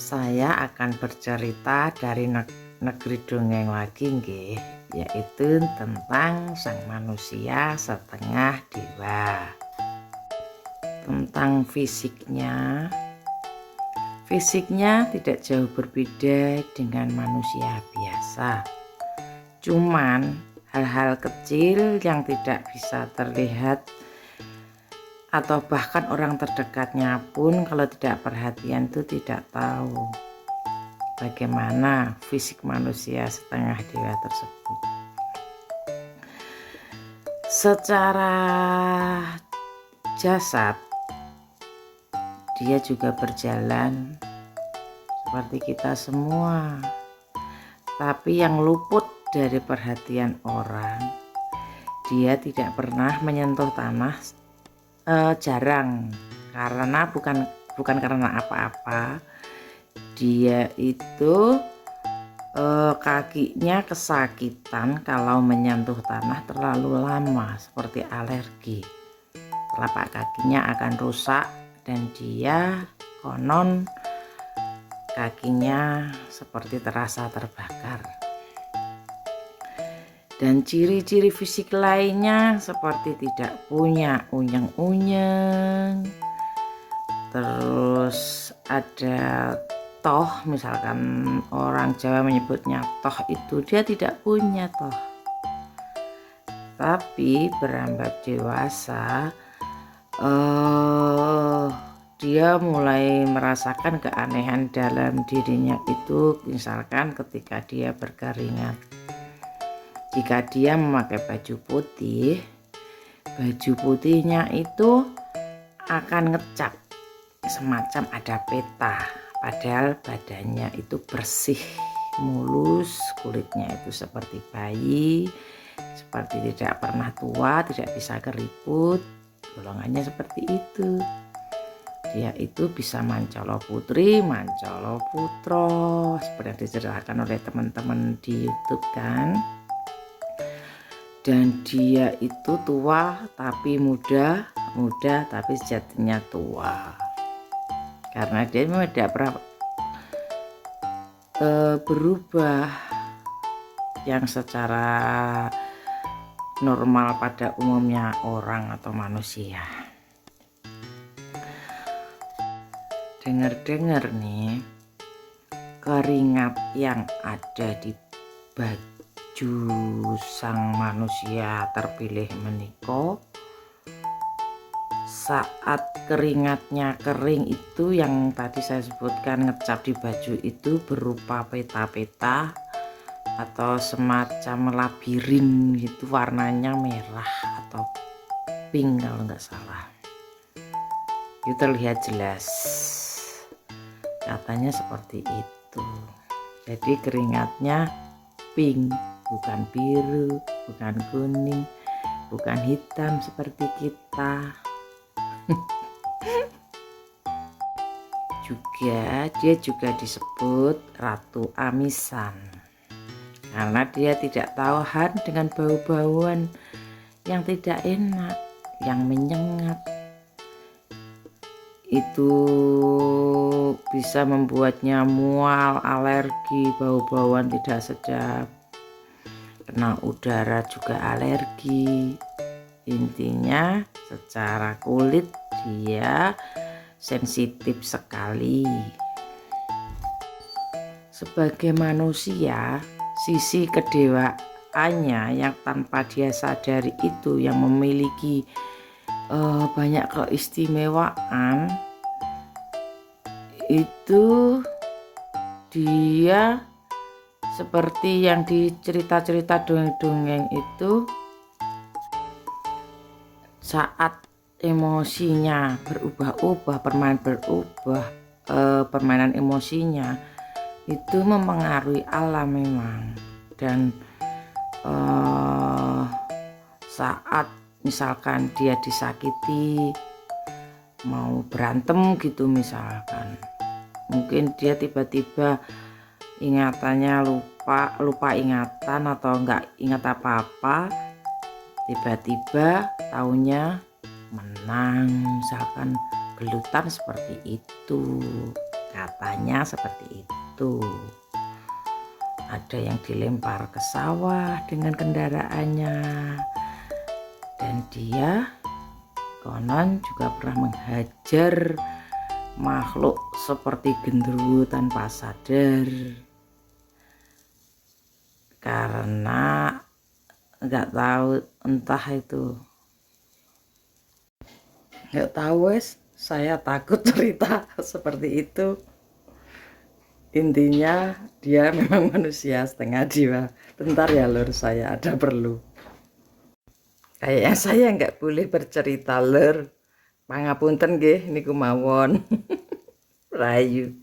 Saya akan bercerita dari negeri dongeng lagi nggih, yaitu tentang sang manusia setengah dewa. Tentang fisiknya tidak jauh berbeda dengan manusia biasa. Cuman hal-hal kecil yang tidak bisa terlihat atau bahkan orang terdekatnya pun kalau tidak perhatian itu tidak tahu bagaimana fisik manusia setengah dewa tersebut. Secara jasad dia juga berjalan seperti kita semua, tapi yang luput dari perhatian orang, dia tidak pernah menyentuh tanah. Jarang, karena bukan karena apa-apa, dia itu kakinya kesakitan kalau menyentuh tanah terlalu lama, seperti alergi. Telapak kakinya akan rusak dan dia konon kakinya seperti terasa terbakar. Dan ciri-ciri fisik lainnya seperti tidak punya unyeng-unyeng, terus ada toh, misalkan orang Jawa menyebutnya toh, itu dia tidak punya toh. Tapi berambat dewasa dia mulai merasakan keanehan dalam dirinya itu, misalkan ketika dia berkeringat. Jika dia memakai baju putih, baju putihnya itu akan ngecap semacam ada peta, padahal badannya itu bersih, mulus, kulitnya itu seperti bayi, seperti tidak pernah tua, tidak bisa keriput, golongannya seperti itu. Dia itu bisa mancolo putri, mancolo putro, seperti yang diceritakan oleh teman-teman di YouTube kan. Dan dia itu tua tapi muda tapi sejatinya tua, karena dia memang tidak pernah berubah yang secara normal pada umumnya orang atau manusia. Dengar-dengar nih, keringat yang ada di baju sang manusia terpilih menika, saat keringatnya kering itu yang tadi saya sebutkan ngecap di baju itu berupa peta-peta atau semacam labirin gitu, warnanya merah atau pink kalau nggak salah. Itu terlihat jelas, katanya seperti itu. Jadi keringatnya pink, bukan biru, bukan kuning, bukan hitam seperti kita. Dia juga disebut Ratu Amisan karena dia tidak tahan dengan bau-bauan yang tidak enak, yang menyengat. Itu bisa membuatnya mual, alergi, bau-bauan tidak sedap, kena udara juga alergi. Intinya secara kulit dia sensitif sekali. Sebagai manusia, sisi kedewaannya yang tanpa dia sadari itu yang memiliki banyak keistimewaan, itu dia seperti yang di cerita-cerita dongeng-dongeng itu, saat emosinya berubah-ubah, permainan emosinya itu mempengaruhi alam memang. Dan saat misalkan dia disakiti, mau berantem gitu misalkan, mungkin dia tiba-tiba ingatannya lupa ingatan atau enggak ingat apa-apa, tiba-tiba taunya menang, misalkan gelutan seperti itu katanya seperti itu. Ada yang dilempar ke sawah dengan kendaraannya, dan dia konon juga pernah menghajar makhluk seperti genderuwo tanpa sadar, karena nggak tahu, entah itu nggak tahu wes, saya takut cerita seperti itu. Intinya dia memang manusia setengah jiwa. Bentar ya lur, saya ada perlu. Kayaknya saya nggak boleh bercerita lur. Pangapunten nggih niku mawon. Rayu.